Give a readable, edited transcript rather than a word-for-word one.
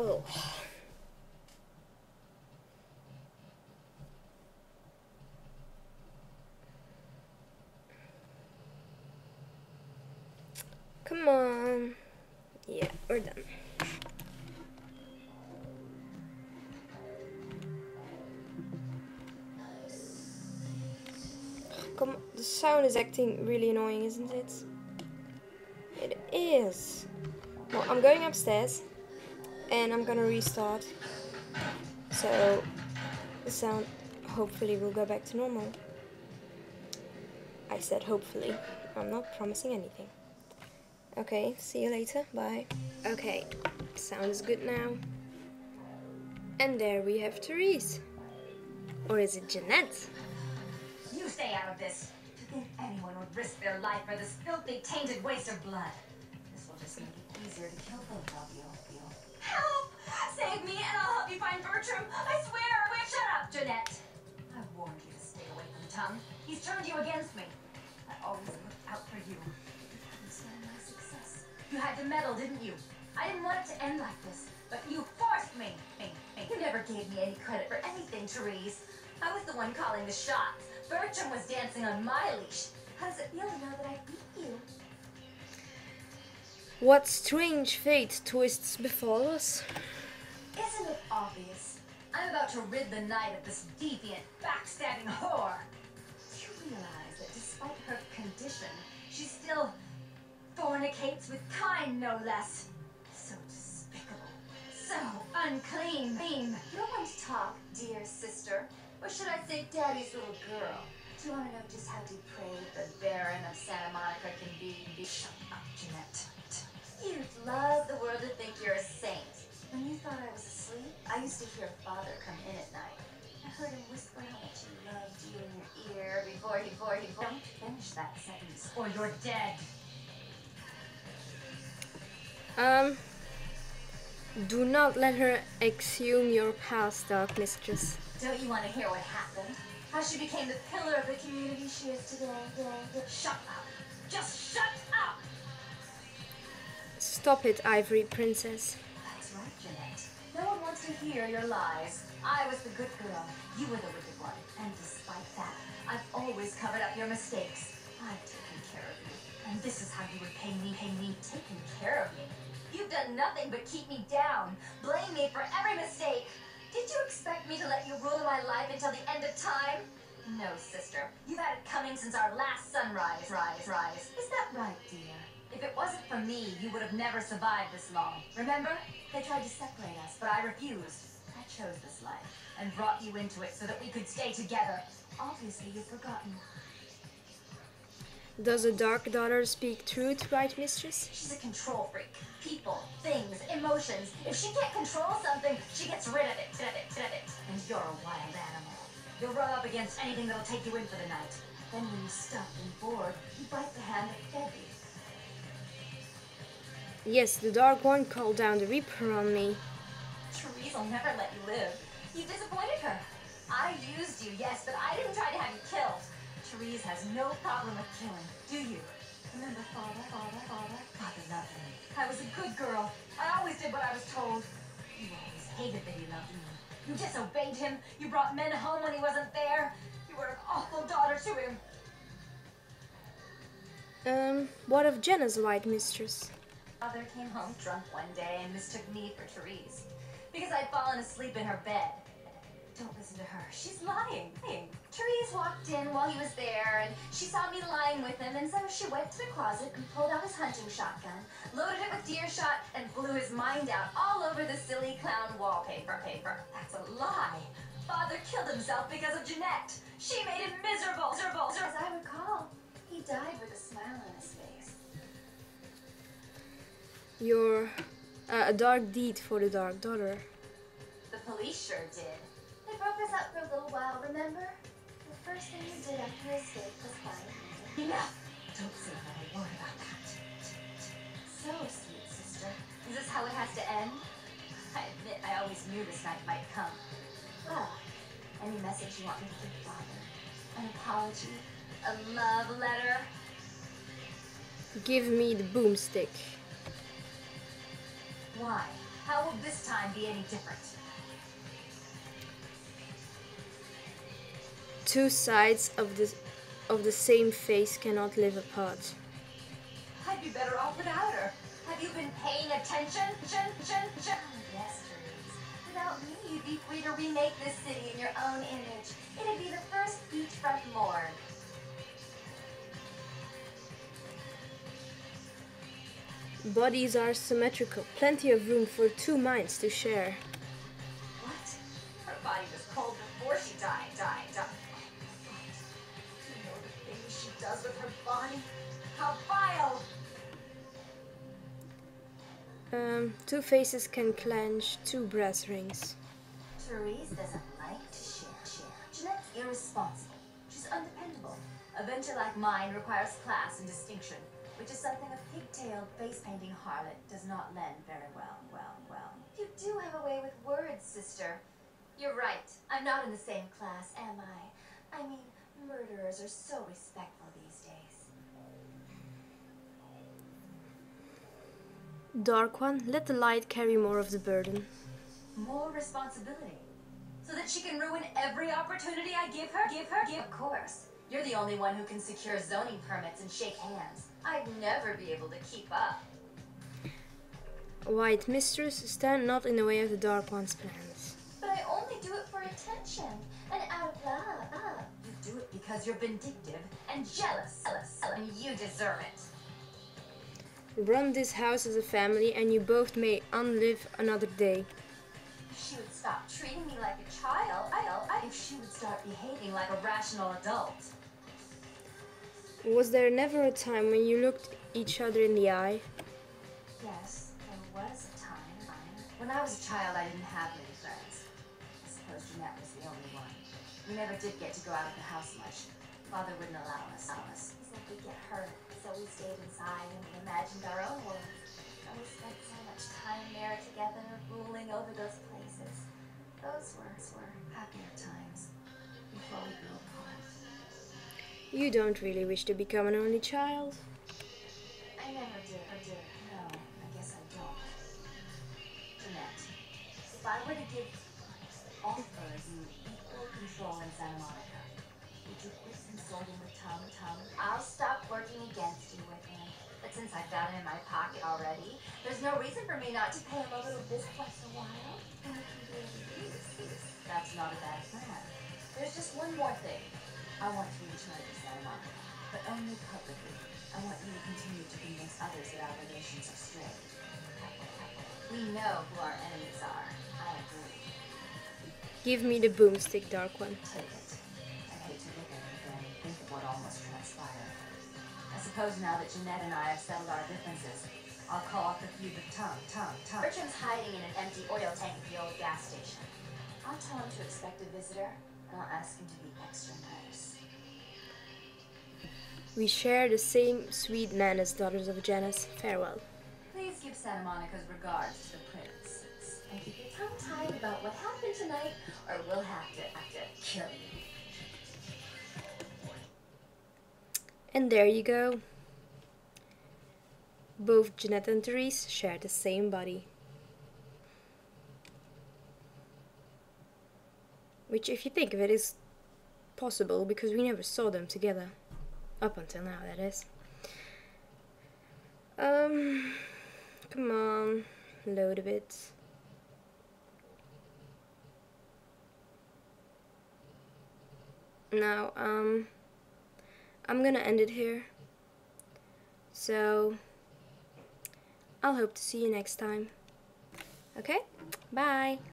Oh. Come on. Yeah, we're done. Come on. The sound is acting really annoying, isn't it? It is. Well, I'm going upstairs and I'm gonna restart. So the sound hopefully will go back to normal. I said hopefully. I'm not promising anything. Okay, see you later. Bye. Okay, sound is good now. And there we have Therese. Or is it Jeanette? You stay out of this. To think anyone would risk their life for this filthy, tainted waste of blood. This will just make it easier to kill both of you. Help! Save me and I'll help you find Bertram. I swear. Wait, shut up, Jeanette. I warned you to stay away from Tongue. He's turned you against me. I always looked out for you. You stand my success. You had to meddle, didn't you? I didn't want it to end like this, but you forced me. You never gave me any credit for anything, Therese. I was the one calling the shots. Bertram was dancing on my leash. How does it feel to know that I beat you? What strange fate twists befall us? Isn't it obvious? I'm about to rid the night of this deviant, backstabbing whore. Do you realize that despite her condition, she still fornicates with kind, no less? So despicable. So unclean. You don't want to talk, dear sister. Or should I say daddy's little girl? Do you want to know just how depraved the Baron of Santa Monica can be? Shut up, Jeanette. You'd love the world to think you're a saint. When you thought I was asleep, I used to hear Father come in at night. I heard him whisper how much he loved you in your ear before he... Don't finish that sentence, or you're dead. Do not let her exhume your past, Dark Mistress. Don't you want to hear what happened? How she became the pillar of the community she is today? Shut up. Just shut up! Stop it, Ivory Princess. That's right, Jeanette. No one wants to hear your lies. I was the good girl. You were the wicked one. And despite that, I've always covered up your mistakes. I've taken care of you. And this is how you would pay me, taking care of me. You've done nothing but keep me down. Blame me for every mistake. Did you expect me to let you rule my life until the end of time? No, sister. You've had it coming since our last sunrise. Is that right, dear? If it wasn't for me, you would have never survived this long. Remember? They tried to separate us, but I refused. I chose this life and brought you into it so that we could stay together. Obviously, you've forgotten. Does a Dark Daughter speak truth, right, Mistress? She's a control freak. People, things, emotions. If she can't control something, she gets rid of it. And you're a wild animal. You'll rub up against anything that'll take you in for the night. Then when you're stuffed and bored, you bite the hand that fed you. Yes, the Dark One called down the Reaper on me. Therese will never let you live. You disappointed her. I used you, yes, but I didn't try to have you killed. Therese has no problem with killing, do you? Remember Father? Father loved me. I was a good girl. I always did what I was told. You always hated that he loved me. You disobeyed him. You brought men home when he wasn't there. You were an awful daughter to him. What of Janus, right, Mistress? Father came home drunk one day and mistook me for Therese. Because I'd fallen asleep in her bed. Don't listen to her. She's lying. Therese walked in while he was there, and she saw me lying with him, and so she went to the closet and pulled out his hunting shotgun, loaded it with deer shot, and blew his mind out all over the silly clown wallpaper. That's a lie. Father killed himself because of Jeanette. She made him miserable. As I recall, he died with a smile on his face. You're a dark deed for the Dark Daughter. The police sure did. They broke us up for a little while, remember? The first thing you did after your escape was find me. Enough! Don't say another word about that. So sweet, sister. Is this how it has to end? I admit I always knew this night might come. Well, any message you want me to give Father? An apology? A love letter? Give me the boomstick. Why? How will this time be any different? Two sides of the same face cannot live apart. I'd be better off without her. Have you been paying attention? Yes, Therese. Without me, you'd be free to remake this city in your own image. It'd be the first beachfront morgue. Bodies are symmetrical, plenty of room for two minds to share. What? Her body was cold before she died. Do you know the things she does with her body? How vile! Two faces can clench two brass rings. Therese doesn't like to share. Jeanette's irresponsible. She's undependable. A venture like mine requires class and distinction, which is something a pigtailed face-painting harlot does not lend very well. You do have a way with words, sister. You're right. I'm not in the same class, am I? I mean, murderers are so respectful these days. Dark One, let the light carry more of the burden. More responsibility. So that she can ruin every opportunity I give her? Of course. You're the only one who can secure zoning permits and shake hands. I'd never be able to keep up. White Mistress, stand not in the way of the Dark One's plans. But I only do it for attention and out of love. You do it because you're vindictive and jealous, and you deserve it. Run this house as a family, and you both may unlive another day. If she would stop treating me like a child, if she would start behaving like a rational adult. Was there never a time when you looked each other in the eye? Yes, there was a time. When I was a child, I didn't have many friends. I suppose Jeanette was the only one. We never did get to go out of the house much. Father wouldn't allow us. He said we'd get hurt, so we stayed inside and we imagined our own worlds. And we spent so much time there together, ruling over those places. Those were happier times before we grew apart. You don't really wish to become an only child? I never did. No, I guess I don't. Jeanette, if I were to offer you equal control in Santa Monica, would you quit consorting with Tom? I'll stop working against you with him. But since I've got him in my pocket already, there's no reason for me not to pay him a little visit once in a while. And we can be introduced. That's not a bad plan. There's just one more thing. I want you to return to Santa Monica, but only publicly. I want you to continue to convince others that our relations are strained. We know who our enemies are. I agree. Give me the boomstick, Dark One. Take it. I hate to look at it again and think of what almost transpired. I suppose now that Jeanette and I have settled our differences, I'll call off the feud with Tom. Bertram's hiding in an empty oil tank at the old gas station. I'll tell him to expect a visitor, and I'll ask him to be extra nice. We share the same sweet man as daughters of Janus. Farewell. Please give Santa Monica's regards to the prince. And keep your tongue tied about what happened tonight, or we'll have to kill you. And there you go. Both Jeanette and Therese share the same body. Which, if you think of it, is possible because we never saw them together. Up until now, that is. Come on. Load a bit. Now, I'm gonna end it here. So, I'll hope to see you next time. Okay? Bye!